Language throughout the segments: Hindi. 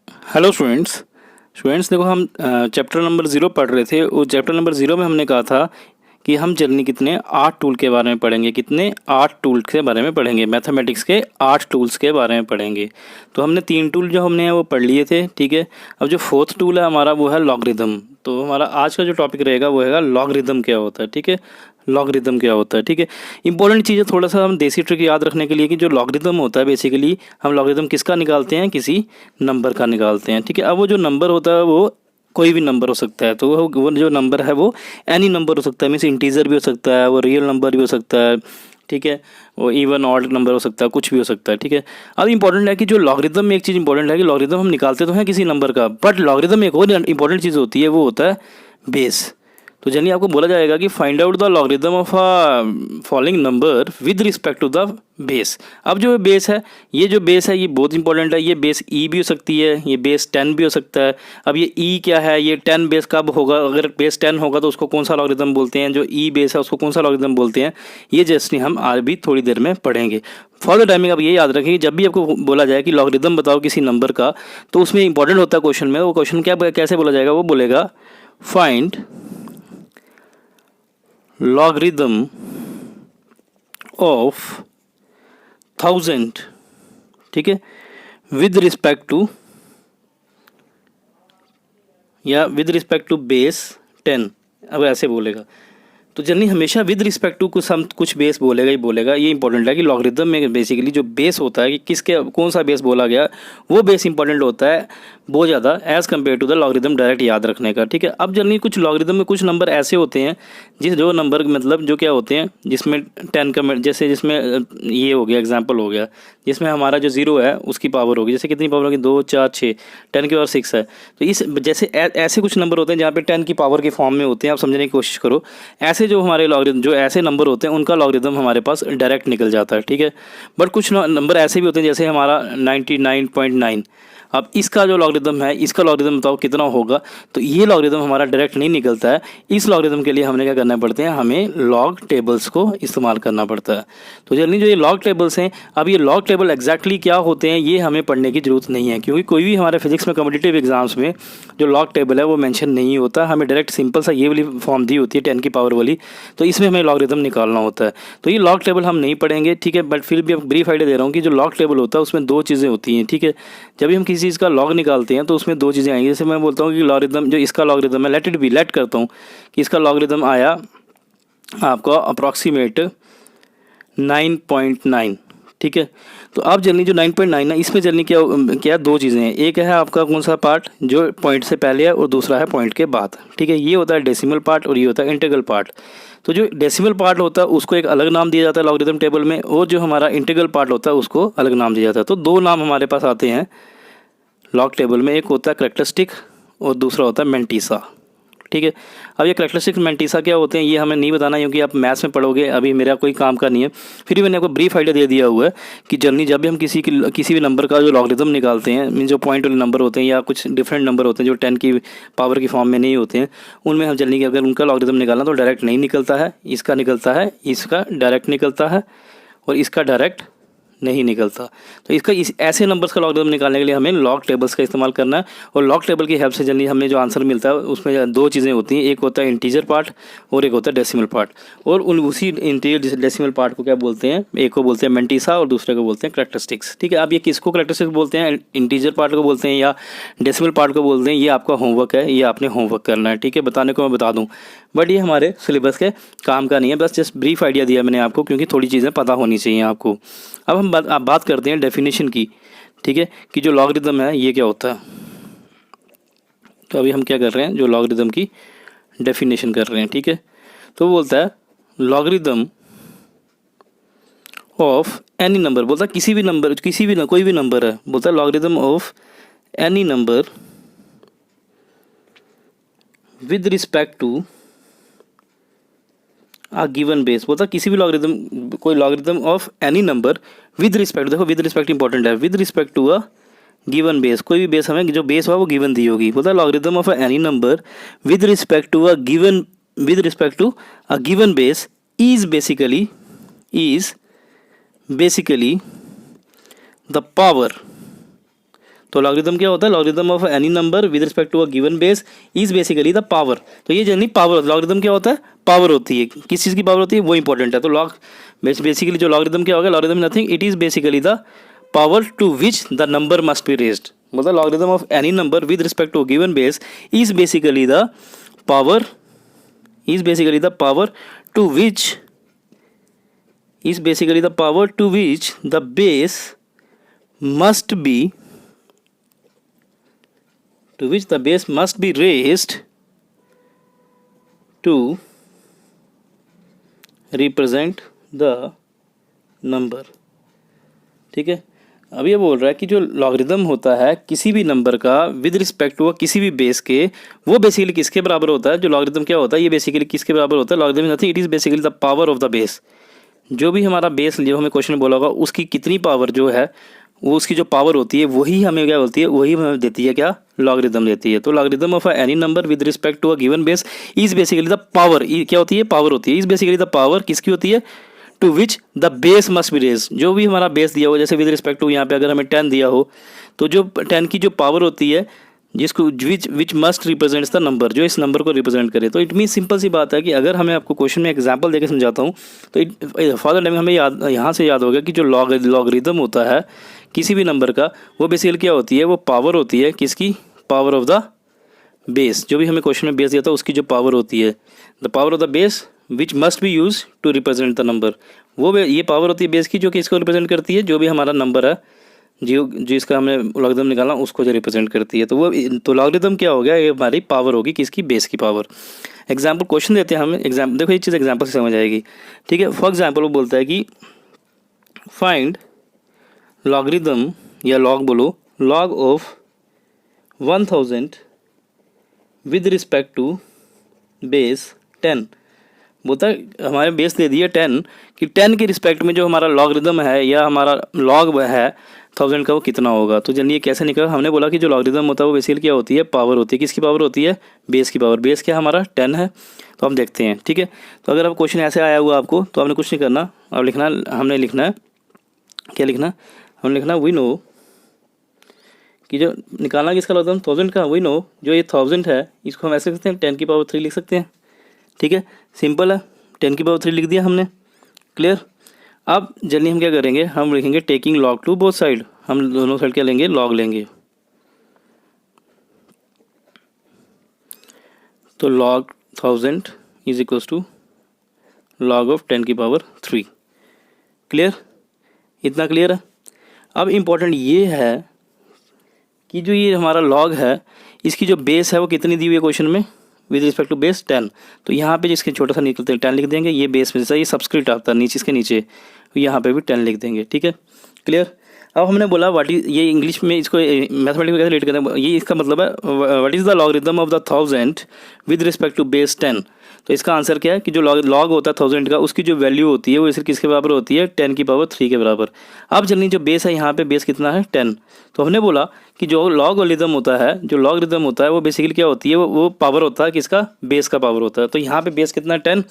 हेलो स्टूडेंट्स देखो हम चैप्टर नंबर 0 पढ़ रहे थे। उस चैप्टर नंबर 0 में हमने कहा था कि हम जनरली कितने 8 टूल के बारे में पढ़ेंगे, कितने 8 टूल के बारे में पढ़ेंगे, मैथमेटिक्स के 8 टूल्स के बारे में पढ़ेंगे। तो हमने 3 टूल जो हमने वो पढ़ लिए थे, ठीक है। अब जो 4th टूल है हमारा वो है लॉगरिदम। तो हमारा आज का जो टॉपिक रहेगा वो है लॉगरिदम क्या होता है, ठीक है। लॉगरिदम क्या होता है, ठीक है। इंपॉर्टेंट चीज़ है थोड़ा सा हम देसी ट्रिक याद रखने के लिए कि जो लॉगरिदम होता है बेसिकली हम लॉगरिदम किसका निकालते हैं, किसी नंबर का निकालते हैं, ठीक है। अब वो जो नंबर होता है वो कोई भी नंबर हो सकता है। तो वो जो नंबर है वो एनी नंबर हो सकता है, मीन्स इंटीजर भी हो सकता है, वो रियल नंबर भी हो सकता है, ठीक है। वो इवन ऑड नंबर हो सकता है, कुछ भी हो सकता है, ठीक है। अब इंपॉर्टेंट है कि जो लॉगरिदम में एक चीज़ इंपॉर्टेंट है कि लॉगरिदम हम निकालते तो हैं किसी नंबर का, बट लॉगरिदम में एक और इंपॉर्टेंट चीज़ होती है, वो होता है बेस। तो जनरली आपको बोला जाएगा कि find out the logarithm of a following number with respect to the base. अब जो बेस है, ये जो बेस है ये बहुत इंपॉर्टेंट है। ये बेस ई भी हो सकती है, ये बेस 10 भी हो सकता है। अब ये ई क्या है, ये 10 बेस कब होगा, अगर बेस 10 होगा तो उसको कौन सा लॉगरिदम बोलते हैं, जो ई बेस है उसको कौन सा लॉगरिदम बोलते हैं, ये जस्ट हम आज भी थोड़ी देर में पढ़ेंगे। फॉर द टाइमिंग अब ये याद रखें कि जब भी आपको बोला जाए कि लॉगरिदम बताओ किसी नंबर का, तो उसमें इंपॉर्टेंट होता है क्वेश्चन में, वो क्वेश्चन क्या कैसे बोला जाएगा, वो बोलेगा फाइंड लॉगरिदम ऑफ 1000, ठीक है, विद रिस्पेक्ट टू या विद रिस्पेक्ट टू बेस 10। अब ऐसे बोलेगा तो जनरली हमेशा विद रिस्पेक्ट टू कुछ बेस बोलेगा ही बोलेगा। ये इंपॉर्टेंट है कि लॉगरिदम में बेसिकली जो बेस होता है कि किसके कौन सा बेस बोला गया, वो बेस इंपॉर्टेंट होता है बहुत ज़्यादा as compare to the logarithm direct याद रखने का, ठीक है। अब जनरली कुछ लॉगरिदम में कुछ नंबर ऐसे होते हैं जो नंबर मतलब जो क्या होते हैं जिसमें 10 का जैसे जिसमें ये हो गया एग्जाम्पल हो गया, जिसमें हमारा जो 0 है उसकी पावर होगी, जैसे कितनी पावर होगी 2 4 6, 10 की पावर 6 है। तो इस जैसे ऐसे कुछ नंबर होते हैं जहाँ पे 10 की पावर की फॉर्म में होते हैं, आप समझने की कोशिश करो। ऐसे जो हमारे लॉगरिदम जो ऐसे नंबर होते हैं उनका लॉगरिदम हमारे पास डायरेक्ट निकल जाता है, ठीक है। बट कुछ नंबर ऐसे भी होते हैं जैसे हमारा 99.9। अब इसका जो लॉगरिदम है, इसका लॉगरिदम बताओ कितना होगा, तो ये लॉगरिदम हमारा डायरेक्ट नहीं निकलता है। इस लॉगरिदम के लिए हमने क्या करना पड़ते हैं, हमें लॉग टेबल्स को इस्तेमाल करना पड़ता है। तो जनरली जो ये लॉग टेबल्स हैं, अब ये लॉग टेबल एग्जैक्टली क्या होते हैं ये हमें पढ़ने की ज़रूरत नहीं है, क्योंकि कोई भी हमारे फिजिक्स में कॉम्पिटिटिव एग्जाम्स में जो लॉग टेबल है वो मेंशन नहीं होता। हमें डायरेक्ट सिंपल सा ये वाली फॉर्म दी होती है 10 की पावर वाली, तो इसमें हमें लॉगरिदम निकालना होता है। तो ये लॉग टेबल हम नहीं पढ़ेंगे, ठीक है। बट फिर भी अब ब्रीफ आइडिया दे रहा हूँ कि जो लॉग टेबल होता है उसमें 2 चीज़ें होती हैं, ठीक है। जब भी हम किसी चीज़ का लॉग निकालते हैं तो उसमें 2 चीज़ें आएंगी। जैसे मैं बोलता हूँ कि लॉगरिदम जो इसका लॉगरिदम है, लेट करता हूँ कि इसका लॉगरिदम आया आपका अप्रॉक्सीमेट 9.9, ठीक है। तो आप जनरली जो 9.9 है इसमें जनरली क्या 2 चीज़ें हैं। एक है आपका कौन सा पार्ट जो पॉइंट से पहले है और दूसरा है पॉइंट के बाद, ठीक है। ये होता है डेसिमल पार्ट और ये होता है इंटीग्रल पार्ट। तो जो डेसिमल पार्ट होता है उसको एक अलग नाम दिया जाता है लॉगरिदम टेबल में, और जो हमारा इंटीग्रल पार्ट होता है उसको अलग नाम दिया जाता है। तो 2 नाम हमारे पास आते हैं लॉग टेबल में, एक होता है करैक्टरिस्टिक और दूसरा होता है मेंटिसा, ठीक है। अब ये करैक्टरिस्टिक मेंटिसा क्या होते हैं ये हमें नहीं बताना, क्योंकि आप मैथ्स में पढ़ोगे, अभी मेरा कोई काम का नहीं है। फिर भी मैंने आपको ब्रीफ आइडिया दे दिया हुआ है कि जनरली जब भी हम किसी भी नंबर का जो लॉगरिदम निकालते हैं, मीन जो पॉइंट वाले नंबर होते हैं या कुछ डिफरेंट नंबर होते हैं जो 10 की पावर की फॉर्म में नहीं होते हैं, उनमें हम जनरली अगर उनका लॉगरिदम निकालना तो डायरेक्ट नहीं निकलता है, इसका निकलता है, इसका डायरेक्ट निकलता है और इसका डायरेक्ट नहीं निकलता। तो इसका ऐसे नंबर्स का लॉगरिदम निकालने के लिए हमें लॉग टेबल्स का इस्तेमाल करना है, और लॉग टेबल की हेल्प से जनरली हमें जो आंसर मिलता है उसमें 2 चीज़ें होती हैं, एक होता है इंटीजर पार्ट और एक होता है डेसिमल पार्ट। और उसी इंटीजर डेसिमल पार्ट को क्या बोलते हैं, एक को बोलते हैं मेंटिसा और दूसरे को बोलते हैं करैक्टरिस्टिक्स, ठीक है। अब ये किसको करैक्टरिस्टिक्स बोलते हैं, इंटीजर पार्ट को बोलते हैं या डेसिमल पार्ट को बोलते हैं, ये आपका होमवर्क है, ये आपने होमवर्क करना है, ठीक है। बताने को मैं बता दूँ बट ये हमारे सिलेबस के काम का नहीं है, बस जस्ट ब्रीफ आइडिया दिया मैंने आपको, क्योंकि थोड़ी चीज़ें पता होनी चाहिए आपको। अब हम बात करते हैं डेफिनेशन की, ठीक है, कि जो लॉगरिदम है ये क्या होता है। तो अभी हम क्या कर रहे हैं, जो लॉगरिदम की डेफिनेशन कर रहे हैं, ठीक है। तो वो बोलता है लॉगरिदम ऑफ एनी नंबर, बोलता है किसी भी नंबर कोई भी नंबर है, बोलता है logarithm of any number with respect to given base. बोलता किसी भी लॉगरिदम, कोई logarithm of any number with respect, देखो विद रिस्पेक्ट इंपॉर्टेंट है, with respect to a given base, कोई भी बेस हमें जो बेस हुआ वो गिवन दी होगी। बोलता logarithm of any number with respect to a given base is basically the power तो लॉगरिदम क्या होता है, logarithm of any number with respect to a given base is basically the power. तो ये जनरली पावर, लॉगरिदम क्या होता है, पावर होती है, किस चीज़ की पावर होती है वो इंपॉर्टेंट है। तो बेसिकली जो लॉगरिदम क्या होगा, logarithm nothing, it is basically the power to which the number must be raised. मतलब logarithm of any number with respect to given base is basically the power to which the base must be raised to represent the number। ठीक है, अब ये बोल रहा है कि जो लॉगरिदम होता है किसी भी नंबर का विद रिस्पेक्ट टू किसी भी बेस के, वो बेसिकली किसके बराबर होता है, जो लॉगरिदम क्या होता है ये बेसिकली किसके बराबर होता है, logarithm nothing, it is basically the power of the base. जो भी हमारा बेस जो हमें क्वेश्चन में बोला होगा उसकी कितनी पावर जो है, वो उसकी जो पावर होती है वही हमें क्या बोलती है, वही हमें देती है क्या, लॉगरिदम देती है। तो logarithm of any number with respect to a given base is basically the power, क्या होती है, पावर होती है, इज बेसिकली द पावर किसकी होती है, to which the base must be raise. जो भी हमारा बेस दिया हो, जैसे विद रिस्पेक्ट टू यहाँ पे अगर हमें 10 दिया हो तो जो 10 की जो पावर होती है जिसको which must represents the number, जो इस नंबर को रिप्रेजेंट करे। तो इट मीन सिंपल सी बात है कि अगर हमें आपको क्वेश्चन में एग्जांपल देकर समझाता हूँ तो फॉर द टाइम हमें यहाँ से याद होगा कि जो लॉगरिदम होता है किसी भी नंबर का, वो बेसिकली क्या होती है, वो पावर होती है किसकी, पावर ऑफ द बेस। जो भी हमें क्वेश्चन में बेस दिया था उसकी जो पावर होती है, the power of the base which must be use to represent the number. वो ये पावर होती है बेस की जो कि इसको रिप्रेजेंट करती है, जो भी हमारा नंबर है जो इसका हमने लॉगरिदम निकाला उसको जो रिप्रेजेंट करती है। तो लॉगरिदम क्या हो गया, ये हमारी पावर होगी किसकी, बेस की पावर। एग्जाम्पल क्वेश्चन देते हैं हमें, एग्जाम्पल देखो ये चीज़ एग्जाम्पल से समझ आएगी। ठीक है, फॉर एग्जाम्पल वो बोलता है कि फाइंड लॉगरिदम, या लॉग बोलो, log of 1000 with respect to base 10। बोलता है हमारे बेस दे दिए 10 कि 10 के रिस्पेक्ट में जो हमारा लॉगरिदम है या हमारा लॉग है 1000 का, वो कितना होगा। तो जल्दी ये कैसे निकला, हमने बोला कि जो लॉगरिदम होता है वो बेसिकली क्या होती है, पावर होती है, किसकी पावर होती है, बेस की पावर। बेस क्या हमारा 10 है, तो हम देखते हैं। ठीक है, तो अगर अब क्वेश्चन ऐसे आया हुआ आपको तो आपने कुछ नहीं करना, अब लिखना, हमने लिखना है क्या लिखना, हमने लिखना वी नो कि जो निकालना किसका लॉगरिदम 1000 का, वी नो जो ये 1000 है इसको हम ऐसे लिख सकते हैं 10 की पावर 3 लिख सकते हैं। ठीक है, सिंपल है, 10 की पावर 3 लिख दिया हमने, क्लियर। अब जल्दी हम क्या करेंगे, हम लिखेंगे taking log to both side, हम दोनों साइड क्या लेंगे, लॉग लेंगे। तो log 1000 is equals to log of 10 की पावर 3, क्लियर, इतना क्लियर है। अब इम्पोर्टेंट ये है कि जो ये हमारा लॉग है इसकी जो बेस है वो कितनी दी हुई है क्वेश्चन में, विद रिस्पेक्ट टू बेस 10। तो यहाँ पे जिसके छोटा सा निकलते हैं 10 लिख देंगे, ये बेस में जैसा ये सबस्क्रिप्ट आता है नीचे, इसके नीचे यहाँ पे भी 10 लिख देंगे। ठीक है, क्लियर। अब हमने बोला व्हाट इज, ये इंग्लिश में इसको मैथमेटिक्स में कैसे रिलेट करते हैं, ये इसका मतलब है what is the logarithm of the 1000 with respect to base 10। तो इसका आंसर क्या है कि जो लॉग होता है 1000 का उसकी जो वैल्यू होती है वो सिर्फ किसके बराबर होती है, 10 की पावर 3 के बराबर। अब चलिए जो बेस है यहाँ पे बेस कितना है 10। तो हमने बोला कि जो लॉगरिदम होता है, जो लॉगरिदम होता है वो बेसिकली क्या होती है, वो पावर होता है किसका, बेस का पावर होता है। तो यहाँ पे बेस कितना है 10,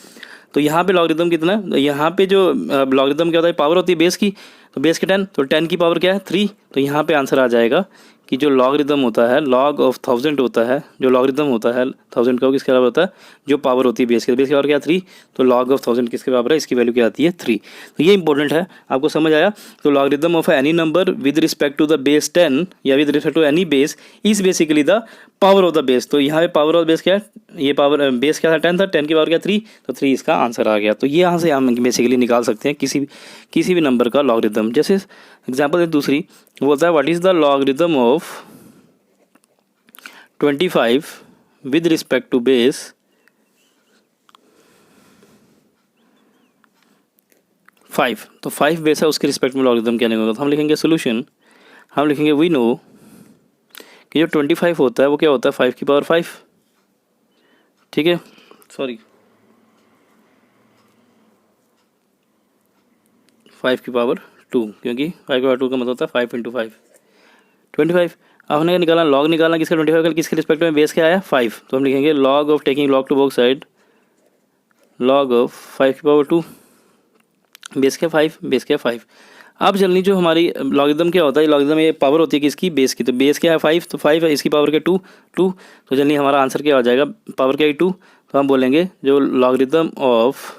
तो यहाँ पे लॉगरिदम कितना है, तो यहाँ पे जो लॉगरिदम क्या होता है, पावर होती है बेस की, तो बेस के 10, तो 10 की पावर क्या है 3। तो यहाँ पे आंसर आ जाएगा कि जो लॉगरिदम होता है, लॉग ऑफ 1000 होता है, जो लॉगरिदम होता है 1000 का वो किसके बराबर होता है, जो पावर होती है बेस की पावर क्या 3, तो लॉग ऑफ 1000 किसके बराबर है, इसकी वैल्यू क्या आती है 3। तो ये इंपॉर्टेंट है, आपको समझ आया। तो logarithm of any number with respect to the base 10 या with respect to any base is basically the power of the base. तो यहाँ पे पावर ऑफ बेस क्या है, ये पावर बेस क्या था 10 था, 10 की पावर क्या 3, तो 3 इसका आंसर आ गया। तो ये यहाँ से हम बेसिकली निकाल सकते हैं किसी भी नंबर का लॉगरिदम। जैसे एग्जाम्पल है दूसरी, बोलता है what is the logarithm of 25 with respect to base 5। तो 5 बेस है उसके रिस्पेक्ट में लॉगरिदम क्या निकलेगा। तो हम लिखेंगे सोल्यूशन, हम लिखेंगे वी नो कि जो 25 होता है वो क्या होता है 5 की पावर 5। ठीक है, सॉरी 5 की पावर 2, क्योंकि 5 की पावर 2 का मतलब होता है 5 × 5 25। अब हमने निकाला लॉग निकालना किसका 25 का, किसके रिस्पेक्ट में बेस क्या आया 5। तो हम लिखेंगे log of taking log to both side, log of 5 की पावर 2, बेस क्या 5, बेस क्या 5। अब जल्दी जो हमारी लॉगरिदम क्या होता है, लॉगरिदम ये पावर होती है किसकी, बेस की। तो बेस क्या है 5, तो 5 है, इसकी पावर क्या 2, तो जल्दी हमारा आंसर क्या हो जाएगा, पावर क्या है 2। तो हम बोलेंगे जो लॉगरिदम ऑफ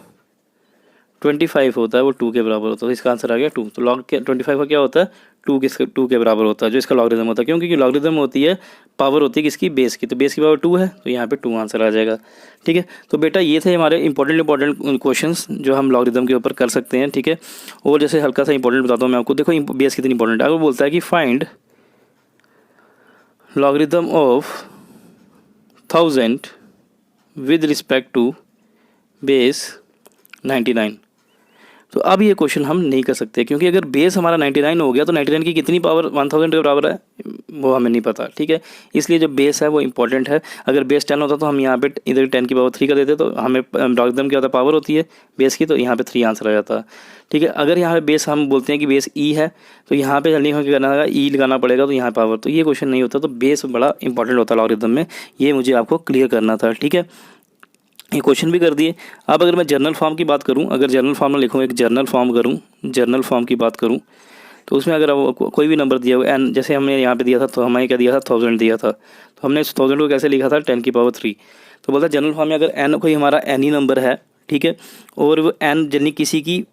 25 होता है वो 2 के बराबर होता है, तो इसका आंसर आ गया 2। तो लॉग 25 का क्या होता है 2 के बराबर होता है जो इसका लॉगरिदम होता है, क्योंकि लॉगरिदम होती है पावर होती है किसकी, बेस की। तो बेस की पावर 2 है, तो यहाँ पे 2 आंसर आ जाएगा। ठीक है, तो बेटा ये थे हमारे इंपॉर्टेंट क्वेश्चंस जो हम लॉगरिदम के ऊपर कर सकते हैं। ठीक है, और जैसे हल्का सा इंपॉर्टेंट बताता हूँ मैं आपको, देखो बेस कितनी इंपॉर्टेंट है। अगर बोलता है कि find logarithm of 1000 with respect to base 99, तो अब ये क्वेश्चन हम नहीं कर सकते, क्योंकि अगर बेस हमारा 99 हो गया तो 99 की कितनी पावर 1000 के बराबर है वो हमें नहीं पता। ठीक है, इसलिए जो बेस है वो इंपॉर्टेंट है। अगर बेस 10 होता तो हम यहाँ पे इधर 10 की पावर 3 कर देते, तो हमें लॉगरिदम क्या होता है, पावर होती है बेस की, तो यहाँ पे 3 आंसर आ जाता। ठीक है, अगर यहाँ पे बेस हम बोलते हैं कि बेस ई है, तो यहाँ पे जल्दी क्या करना होगा, ई लगाना पड़ेगा, तो यहाँ पावर, तो ये क्वेश्चन नहीं होता। तो बेस बड़ा इंपॉर्टेंट होता है लॉगरिदम में, ये मुझे आपको क्लियर करना था। ठीक है, ये क्वेश्चन भी कर दिए। अब अगर मैं जर्नल फॉर्म की बात करूं, अगर जर्नल फॉर्म में लिखूँ, एक जर्नल फॉर्म करूं, जर्नल फॉर्म की बात करूं, तो उसमें अगर कोई भी नंबर दिया हुआ एन, जैसे हमने यहाँ पे दिया था, तो हमें क्या दिया था 1000 दिया था, तो हमने इस 1000 को कैसे लिखा था 10 की पावर 3। तो बोलता है जनरल फॉर्म में अगर एन कोई हमारा एन ही नंबर है, ठीक है, और वो एन जनी किसी की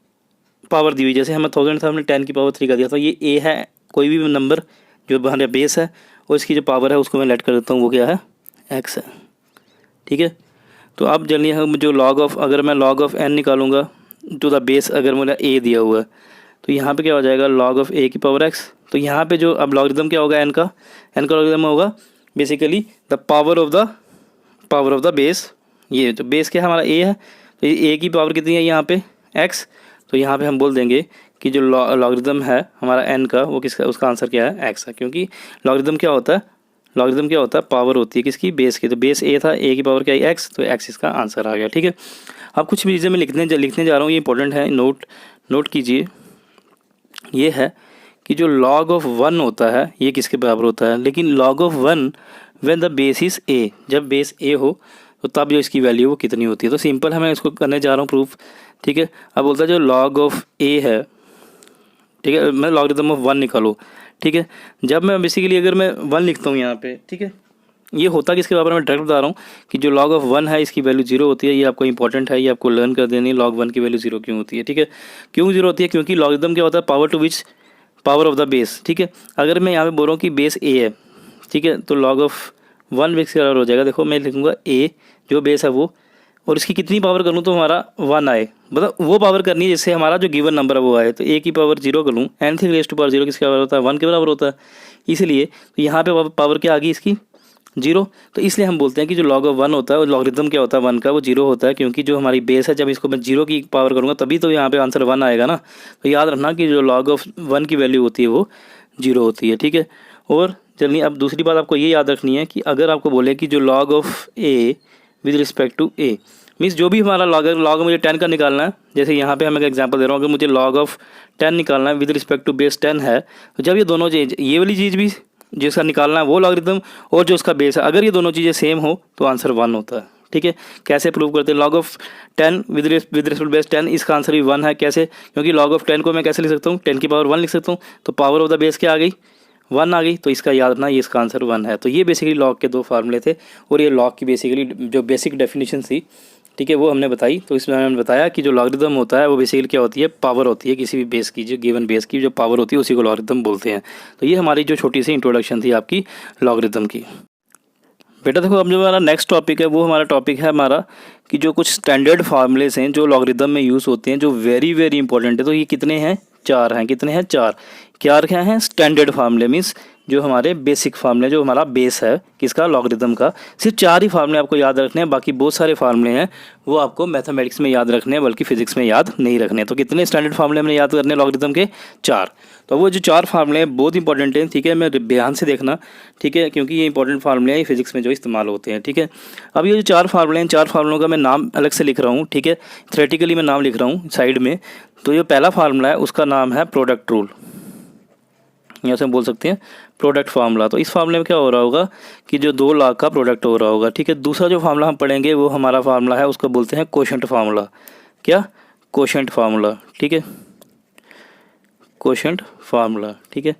पावर दी हुई, जैसे हमें 1000 था, हमने 10 की पावर 3 का दिया था, ये ए है, कोई भी नंबर जो हमारे बेस है और इसकी जो पावर है उसको मैं लेट कर देता हूँ, वो क्या है एक्स है। ठीक है, तो अब जल्दी हम जो लॉग ऑफ, अगर मैं लॉग ऑफ एन निकालूंगा टू द बेस, अगर मेरा ए दिया हुआ है, तो यहाँ पे क्या हो जाएगा लॉग ऑफ ए की पावर एक्स। तो यहाँ पे जो अब लॉगरिदम क्या होगा, एन का लॉगरिदम होगा basically the power of the base. ये तो बेस क्या है हमारा ए है, तो ए की पावर कितनी है यहाँ पे एक्स, तो यहाँ पे हम बोल देंगे कि जो लॉगरिदम है हमारा एन का वो किसका, उसका आंसर क्या है एक्स है, क्योंकि लॉगरिदम क्या होता है पावर होती है किसकी, बेस की। तो बेस ए था, ए की पावर क्या है एक्स, तो एक्स इसका आंसर आ गया। ठीक है, अब कुछ भी चीज़ें मैं लिखने जा रहा हूँ, ये इंपॉर्टेंट है, नोट कीजिए। ये है कि जो लॉग ऑफ 1 होता है ये किसके बराबर होता है, लेकिन log of 1 when the base is a, जब बेस ए हो तो तब जो इसकी वैल्यू वो कितनी होती है। तो सिंपल है, मैं इसको करने जा रहा हूँ प्रूफ। ठीक है, अब बोलता है जो लॉग ऑफ ए है, ठीक है, मैं लॉगरिदम ऑफ 1 निकालो। ठीक है, जब मैं बेसिकली अगर मैं 1 लिखता हूँ यहाँ पे, ठीक है, ये होता किसके बराबर, मैं डायरेक्ट बता रहा हूँ कि जो लॉग ऑफ 1 है इसकी वैल्यू 0 होती है। ये आपको इंपॉर्टेंट है, ये आपको लर्न कर देनी है, लॉग 1 की वैल्यू 0 क्यों होती है। ठीक है, क्यों 0 होती है, क्योंकि लॉगरिदम क्या होता है power to which, power of the base. ठीक है, अगर मैं यहाँ पे बोल रहा हूँ कि बेस ए है, ठीक है, तो लॉग ऑफ 1 बेस के बराबर हो जाएगा। देखो मैं लिखूँगा ए जो बेस है वो, और इसकी कितनी पावर करूँ तो हमारा 1 आए, मतलब वो पावर करनी है जिससे हमारा जो गिवन नंबर है वो आए। तो ए की पावर 0 कर लूँ, एनथिंग रेज़ टू पावर 0 किसके बराबर होता है 1 के बराबर होता है, इसलिए तो यहाँ पे पावर क्या आ गई इसकी 0। तो इसलिए हम बोलते हैं कि जो लॉग ऑफ 1 होता है, वो लॉगरिदम क्या होता है 1 का, वो 0 होता है, क्योंकि जो हमारी बेस है जब इसको मैं 0 की पावर करूँगा तभी तो यहाँ पे आंसर 1 आएगा ना। तो याद रखना कि जो लॉग ऑफ 1 की वैल्यू होती है वो 0 होती है। ठीक है, और चलिए अब दूसरी बात आपको ये याद रखनी है कि अगर आपको बोले कि जो log of A with respect to A, means जो भी हमारा लॉग मुझे 10 का निकालना है, जैसे यहाँ पे हम एक एग्जांपल दे रहा हूँ, अगर मुझे लॉग ऑफ 10 निकालना है विद रिस्पेक्ट टू बेस 10 है, तो जब ये दोनों चीज़, ये वाली चीज़ भी जिसका निकालना है वो लॉगरिदम और जो उसका बेस है, अगर ये दोनों चीज़ें सेम हो तो आंसर 1 होता है। ठीक है, कैसे प्रूव करते हैं, log of 10 with respect base 10, इसका आंसर भी 1 है। कैसे, क्योंकि लॉग ऑफ 10 को मैं कैसे लिख सकता हूँ 10 की पावर 1 लिख सकता हूँ, तो पावर ऑफ द बेस क्या आ गई 1 आ गई, तो इसका याद रखना ये इसका आंसर 1 है। तो ये बेसिकली लॉग के 2 फार्मूले थे, और ये लॉग की बेसिकली जो बेसिक डेफिनेशन थी, ठीक है, वो हमने बताई। तो इसमें हमने बताया कि जो लॉगरिदम होता है वो बेसिकली क्या होती है, पावर होती है किसी भी बेस की, जो गिवन बेस की जो पावर होती है उसी को लॉगरिदम बोलते हैं। तो ये हमारी जो छोटी सी इंट्रोडक्शन थी आपकी लॉगरिदम की। बेटा देखो, अब जो हमारा नेक्स्ट टॉपिक है वो हमारा टॉपिक है हमारा कि जो कुछ स्टैंडर्ड फार्मूलेस हैं जो लॉगरिदम में यूज़ होते हैं, जो वेरी वेरी इंपॉर्टेंट है। तो ये कितने हैं, 4 हैं। कितने हैं, 4। क्या हैं, स्टैंडर्ड फार्मूले, मीन्स जो हमारे बेसिक फार्मूले, जो हमारा बेस है किसका, लॉगरिदम का। सिर्फ 4 ही फार्मूले आपको याद रखने हैं, बाकी बहुत सारे फार्मूले हैं वो आपको मैथमेटिक्स में याद रखने हैं, बल्कि फिजिक्स में याद नहीं रखने। तो कितने स्टैंडर्ड फार्मूले हमने याद करने लॉगरिदम के, 4। तो वो जो 4 फार्मूले हैं बहुत इंपॉर्टेंट हैं, ठीक है, मैं ध्यान से देखना, ठीक है, क्योंकि ये इंपॉर्टेंट फार्मूले हैं, ये फिजिक्स में जो इस्तेमाल होते हैं। ठीक है, अब ये जो 4 फार्मूले हैं, 4 फार्मूलों का मैं नाम अलग से लिख रहा हूँ, ठीक है, थ्योरेटिकली मैं नाम लिख रहा हूँ साइड में। तो ये पहला फार्मूला है उसका नाम है प्रोडक्ट रूल, यहाँ से हम बोल सकते हैं प्रोडक्ट फार्मूला। तो इस फार्मूले में क्या हो रहा होगा कि जो 2 लाख का प्रोडक्ट हो रहा होगा। ठीक है, दूसरा जो फार्मूला हम पढ़ेंगे वो हमारा फार्मूला है, उसको बोलते हैं कोशेंट फार्मूला। क्या, कोशेंट फार्मूला। ठीक है, कोशेंट फार्मूला, ठीक है।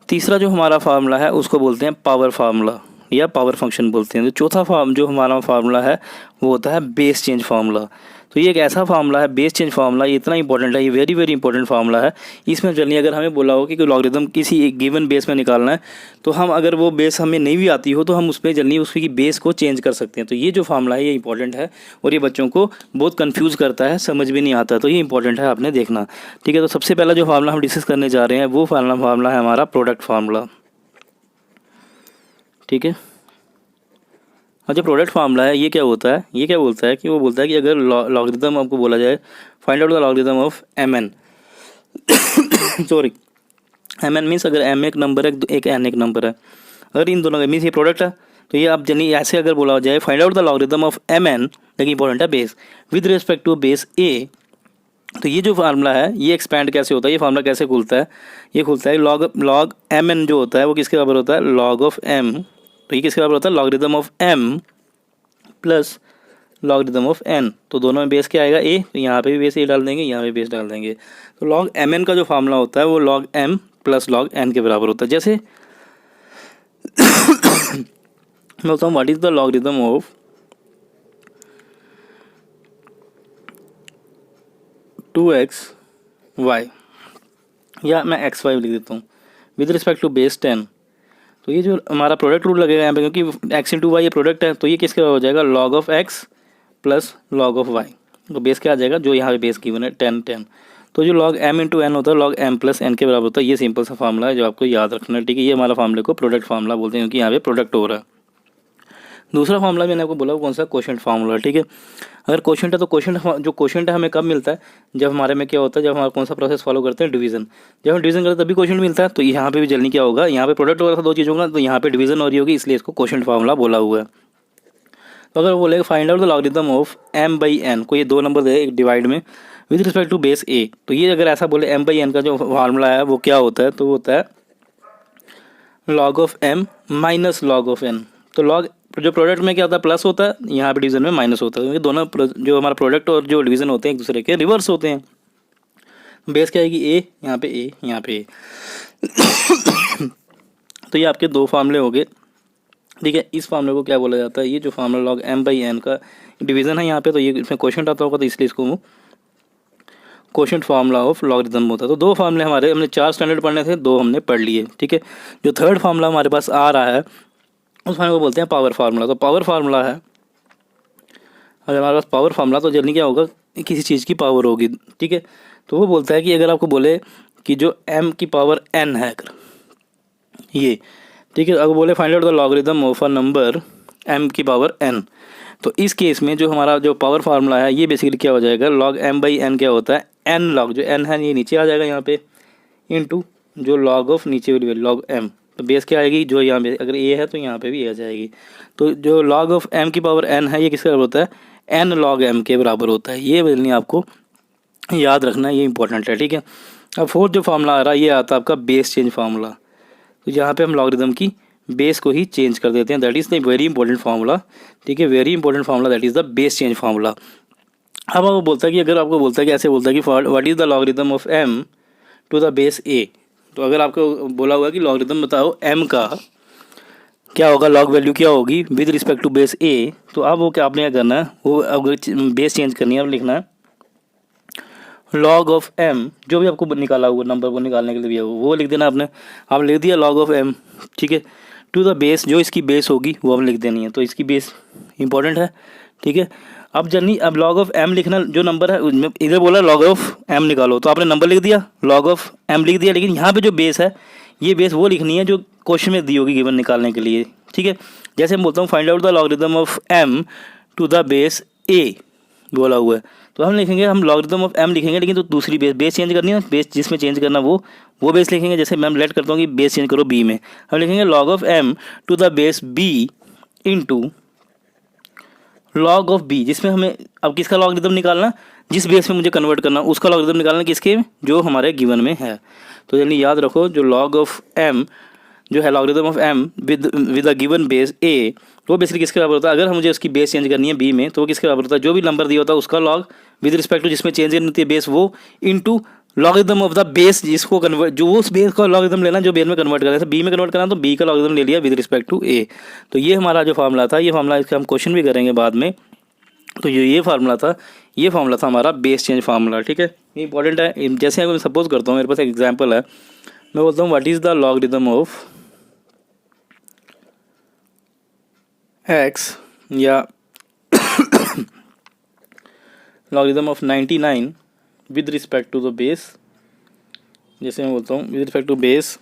तीसरा जो हमारा फार्मूला है उसको बोलते हैं पावर फार्मूला या पावर फंक्शन बोलते हैं। तो चौथा जो हमारा फार्मूला है वो होता है बेस चेंज फार्मूला। तो ये एक ऐसा फार्मूला है, बेस चेंज फार्मूला, ये इतना इंपॉर्टेंट है, ये वेरी वेरी इंपॉर्टेंट फार्मूला है। इसमें चलिए अगर हमें बोला हो कि कोई लॉगरिदम किसी एक गिवन बेस में निकालना है, तो हम अगर वो बेस हमें नहीं भी आती हो तो हम उसमें जल्दी उसकी बेस को चेंज कर सकते हैं। तो ये जो फार्मूला है ये इंपॉर्टेंट है और ये बच्चों को बहुत कन्फ्यूज़ करता है, समझ भी नहीं आता, तो ये इंपॉर्टेंट है आपने देखना, ठीक है। तो सबसे पहला जो फार्मूला हम डिस्कस करने जा रहे हैं वो फार्मूला है हमारा प्रोडक्ट फार्मूला, ठीक है। और जो प्रोडक्ट फार्मूला है ये क्या होता है, ये क्या बोलता है कि वो बोलता है कि अगर लॉगरिदम आपको बोला जाए find out the logarithm of M N sorry M N means अगर एम एक नंबर है एक एन एक नंबर है, अगर इन दोनों का मीन्स ये प्रोडक्ट है, तो ये आप जल्दी ऐसे अगर बोला जाए find out the logarithm of M N, लेकिन इंपॉर्टेंट है base with respect to base A. तो ये जो फार्मूला है ये एक्सपैंड कैसे होता है, ये फार्मूला कैसे खुलता है, ये खुलता है लॉग एम एन जो होता है वो किसके बराबर होता है, लॉग ऑफ एम। तो ये किसके बराबर होता है, logarithm of M plus logarithm of N. तो दोनों में बेस क्या आएगा ए, तो यहाँ पे भी बेस ए डाल देंगे, यहाँ पे बेस डाल देंगे। तो लॉग एम एन का जो फार्मूला होता है वो log M plus log N के बराबर होता है। जैसे मैं बोलता हूँ what is the logarithm of 2xy, या मैं xy लिख देता हूँ विद रिस्पेक्ट टू बेस 10। तो ये जो हमारा प्रोडक्ट रूल लगेगा यहाँ पे, क्योंकि x इंटू वाई ये प्रोडक्ट है, तो ये किसके बराबर हो जाएगा, log of x plus log of y। तो बेस क्या आ जाएगा, जो यहाँ पे बेस गिवन है 10। तो जो लॉग m इंटू एन होता है लॉग m प्लस n के बराबर होता है। ये सिंपल सा फार्मूला है जो आपको याद रखना है, ठीक है। ये हमारा फार्मूले को प्रोडक्ट फार्मूला बोलते हैं क्योंकि यहाँ पे प्रोडक्ट हो रहा है। दूसरा फार्मूला मैंने आपको बोला कौन सा, कोशेंट फार्मूला, ठीक है। अगर कोशेंट है तो कोशेंट है हमें कब मिलता है, जब हमारे में क्या होता है, जब हमारा कौन सा प्रोसेस फॉलो करते हैं, डिवीजन। जब हम डिवीजन करते हैं तभी कोशेंट मिलता है। तो यहाँ पे भी जल्दी क्या होगा, यहाँ पे प्रोडक्ट हो रहा था दो चीज़ों का, तो यहाँ पे डिवीजन हो रही होगी, इसलिए इसको कोशेंट फार्मूला बोला हुआ है। तो अगर बोलेगा find out the logarithm of m by N, को ये दो नंबर दे एक डिवाइड में with respect to base A, तो ये अगर ऐसा बोले m बाई एन का जो फार्मूला है वो क्या होता है, तो वो होता है log of m minus log of n। तो लॉग जो प्रोडक्ट में क्या होता है प्लस होता है, यहाँ पे डिवीजन में माइनस होता है, क्योंकि दोनों जो हमारा प्रोडक्ट और जो डिवीजन होते हैं एक दूसरे के रिवर्स होते हैं। बेस क्या आएगी ए, यहाँ पे ए, यहाँ पे ए। तो ये आपके दो फार्मूले हो गए, ठीक है। इस फार्मूले को क्या बोला जाता है, ये जो formula log m by N का डिवीजन है यहाँ पे, तो ये इसमें क्वेश्चन आता होगा, तो इसलिए इसको क्वेश्चन फार्मूला ऑफ लॉगरिदम होता है। तो दो फार्मूले हमारे, हमने 4 स्टैंडर्ड पढ़ने थे, 2 हमने पढ़ लिए, ठीक है। जो थर्ड फार्मूला हमारे पास आ रहा है उस फार्मूला को बोलते हैं पावर फार्मूला। तो पावर फार्मूला है, अगर हमारे पास पावर फार्मूला, तो जल्दी क्या होगा, किसी चीज़ की पावर होगी, ठीक है। तो वो बोलता है कि अगर आपको बोले कि जो m की पावर n है अगर ये, ठीक है, अगर बोले find out the logarithm of a number m की पावर n, तो इस केस में जो हमारा जो पावर फार्मूला है ये बेसिकली क्या हो जाएगा, लॉग m बाई n क्या होता है, n लॉग जो n है ये नीचे आ जाएगा यहाँ पे, इनटू जो लॉग ऑफ नीचे वाली लॉग m। तो बेस क्या आएगी, जो यहाँ पे अगर a है तो यहाँ पे भी a आ जाएगी। तो जो लॉग ऑफ m की पावर n है ये किसके बराबर होता है, n लॉग m के बराबर होता है। ये बदलनी आपको याद रखना है, ये इंपॉर्टेंट है, ठीक है। अब फोर्थ जो फार्मूला आ रहा है ये आता है आपका बेस चेंज फार्मूला। तो यहाँ पे हम लॉगरिदम की बेस को ही चेंज कर देते हैं, that is the very important formula, ठीक है, very important formula, that is the base change formula. अब आपको बोलता है कि अगर आपको बोलता है कि ऐसे बोलता है कि what is the logarithm of m to the base a। तो अगर आपको बोला हुआ कि लॉगरिदम बताओ m का क्या होगा, लॉग वैल्यू क्या होगी with respect to base a, तो अब वो क्या आपने क्या करना है, वो अगर बेस चेंज करनी है अब लिखना है लॉग ऑफ m, जो भी आपको निकाला हुआ नंबर को निकालने के लिए दिया वो लिख देना आपने। आप लिख दिया लॉग ऑफ m, ठीक है, टू द बेस, जो इसकी बेस होगी वो अब लिख देनी है। तो इसकी बेस इंपॉर्टेंट है, ठीक है। अब अब लॉग ऑफ m लिखना, जो नंबर है इधर बोला लॉग ऑफ m निकालो, तो आपने नंबर लिख दिया, लॉग ऑफ m लिख दिया, लेकिन यहाँ पे जो बेस है ये बेस वो लिखनी है जो क्वेश्चन में दी होगी गिवन निकालने के लिए, ठीक है। जैसे मैं बोलता हूँ find out the logarithm of m to the base a बोला हुआ है, तो हम लिखेंगे, हम लॉगरिदम ऑफ m लिखेंगे, लेकिन तो दूसरी बेस चेंज करनी है, बेस जिसमें चेंज करना वो बेस लिखेंगे। जैसे मैं लेट करता हूँ कि बेस चेंज करो b में, हम लिखेंगे log of m to the base b into log of b, जिसमें हमें अब किसका लॉगरिदम निकालना, जिस बेस में मुझे कन्वर्ट करना उसका लॉगरिदम निकालना, किसके, जो हमारे गिवन में है। तो जल्दी याद रखो, जो लॉग ऑफ m जो है logarithm of m with a given base a, तो वो बेसिकली किसके बराबर होता है, अगर मुझे उसकी बेस चेंज करनी है b में तो वो किसके बराबर होता है, जो भी नंबर दिया होता है उसका लॉग विद रिस्पेक्ट टू जिसमें चेंज करनी होती है बेस वो, into logarithm of the base, जिसको कन्वर्ट, जो उस बेस का लॉगरिथम लेना जो बेस में कन्वर्ट करना है, बी में कन्वर्ट करना तो बी का लॉगरिथम ले लिया विद रिस्पेक्ट टू ए। तो ये हमारा जो फार्मूला था, ये फार्मूला इसका हम क्वेश्चन भी करेंगे बाद में। तो ये फार्मूला था, ये फार्मूला था हमारा बेस चेंज फार्मूला, ठीक है। ये इंपॉर्टेंट है। जैसे अगर मैं सपोज करता हूँ, मेरे पास एक एग्जाम्पल है, मैं बोलता हूँ what is the logarithm of X या logarithm of 99 with respect to the base. जैसे मैं बोलता हूँ विद रिस्पेक्ट टू बेस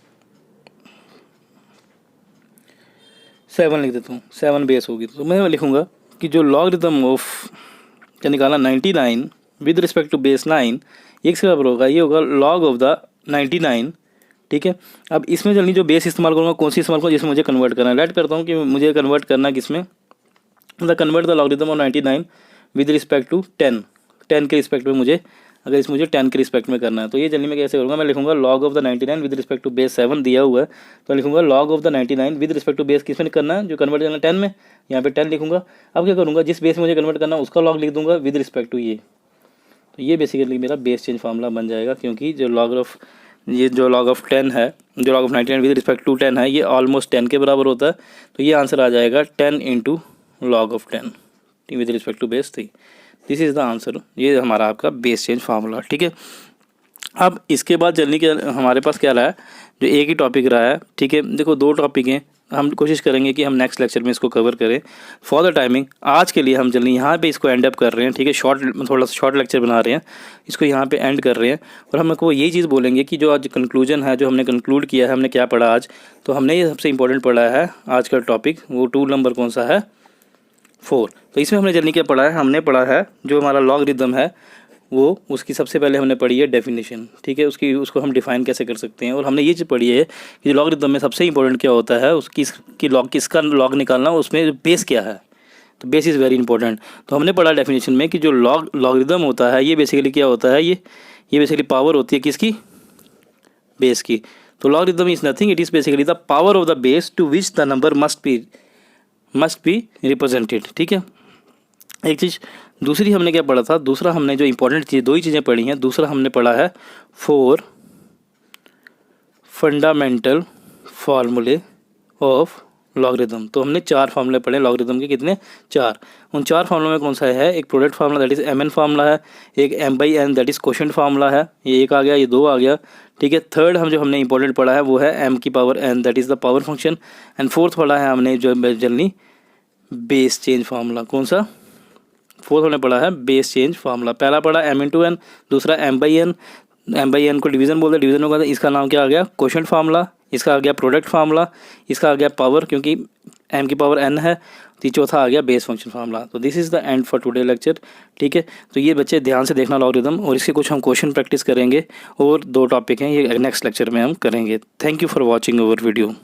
7 लिख देता हूँ, 7 बेस होगी, तो मैं लिखूँगा कि जो लॉगरिथम ऑफ क्या निकाला 99 विद रिस्पेक्ट टू बेस 9, ये किसके बराबर होगा, ये होगा लॉग ऑफ द 99, ठीक है। अब इसमें जल्दी जो बेस इस्तेमाल करूँगा, कौन सी इस्तेमाल करूँ, जिसमें मुझे कन्वर्ट करना है। लेट करता हूँ कि मुझे कन्वर्ट करना है किसमें, मतलब convert the logarithm of 99 with respect to 10 के रिस्पेक्ट में मुझे, अगर इस मुझे 10 के रिस्पेक्ट में करना है, तो ये जल्दी मैं कैसे करूँगा, मैं लिखूँगा log of the 99 with respect to base 7 दिया हुआ है, तो लिखूँगा log of the 99 with respect to base किस में करना है, जो कन्वर्ट करना है 10 में, यहाँ पे 10 लिखूँगा। अब क्या करूँगा, जिस बेस में मुझे कन्वर्ट करना है उसका लॉग लिख दूँगा विद रिस्पेक्ट टू ये। तो ये बेसिकली मेरा बेस चेंज फार्मूला बन जाएगा, क्योंकि जो लॉग ऑफ 10 है, जो log of 99 with respect to 10 है, ये ऑलमोस्ट 10 के बराबर होता है। तो ये आंसर आ जाएगा 10 into log of 10 with respect to base 3। This is the answer. ये हमारा आपका बेस चेंज फार्मूला, ठीक है। अब इसके बाद जल्दी के हमारे पास क्या रहा है, जो एक ही टॉपिक रहा है, ठीक है। देखो 2 टॉपिक हैं, हम कोशिश करेंगे कि हम नेक्स्ट लेक्चर में इसको कवर करें। फॉर द टाइमिंग आज के लिए हम जल्दी यहाँ पे इसको एंड अप कर रहे हैं, ठीक है। थोड़ा सा शॉर्ट लेक्चर बना रहे हैं, इसको यहाँ पे एंड कर रहे हैं। और हम आपको यही चीज़ बोलेंगे कि जो आज कंक्लूजन है, जो हमने कंक्लूड किया है, हमने क्या पढ़ा आज, तो हमने ये सबसे इंपॉर्टेंट पढ़ा है आज का टॉपिक, वो टूल नंबर कौन सा है, 4। तो इसमें हमने जल्दी क्या पढ़ा है, हमने पढ़ा है जो हमारा लॉगरिथम है, वो उसकी सबसे पहले हमने पढ़ी है डेफिनेशन, ठीक है। उसको हम डिफाइन कैसे कर सकते हैं। और हमने ये चीज़ पढ़ी है कि लॉगरिथम में सबसे इंपॉर्टेंट क्या होता है, उसकी लॉग किसका लॉग निकालना, उसमें बेस क्या है, तो बेस इज़ वेरी इंपॉर्टेंट। तो हमने पढ़ा डेफिनेशन में कि जो लॉगरिथम होता है, ये बेसिकली क्या होता है, ये बेसिकली पावर होती है किसकी, बेस की। तो logarithm is nothing, it is basically the power of the base to which the number must be represented, ठीक है। एक चीज़ दूसरी हमने क्या पढ़ा था, दूसरा हमने जो इंपॉर्टेंट चीज़, 2 ही चीज़ें पढ़ी हैं। दूसरा हमने पढ़ा है 4 फंडामेंटल फार्मूले ऑफ लॉगरिथम। तो हमने 4 फार्मूले पढ़े लॉगरिथम के, कितने, 4। उन 4 फार्मूलों में कौन सा है, एक product formula that is mn formula है, एक m/n that is quotient formula है, ये एक आ गया, ये 2 आ गया, ठीक है। थर्ड हमने इंपॉर्टेंट पढ़ा है वो है m⁴n that is the power function. And fourth पढ़ा है हमने जो जनरली बेस चेंज फार्मूला, कौन सा, फोर्थ हमने पढ़ा है बेस चेंज फार्मूला। पहला पढ़ा m/n, दूसरा m/n को डिवीज़न बोलते हैं, डिवीज़न होगा, इसका नाम क्या आ गया, क्वोशंट फार्मूला, इसका आ गया प्रोडक्ट फार्मूला, इसका आ गया पावर क्योंकि m⁴n है, तो चौथा आ गया बेस फंक्शन फार्मूला। तो this is the end for today lecture, ठीक है। तो ये बच्चे ध्यान से देखना लॉगरिथम, और इसके कुछ हम क्वेश्चन प्रैक्टिस करेंगे, और 2 टॉपिक हैं, ये नेक्स्ट लेक्चर में हम करेंगे। Thank you for watching our video.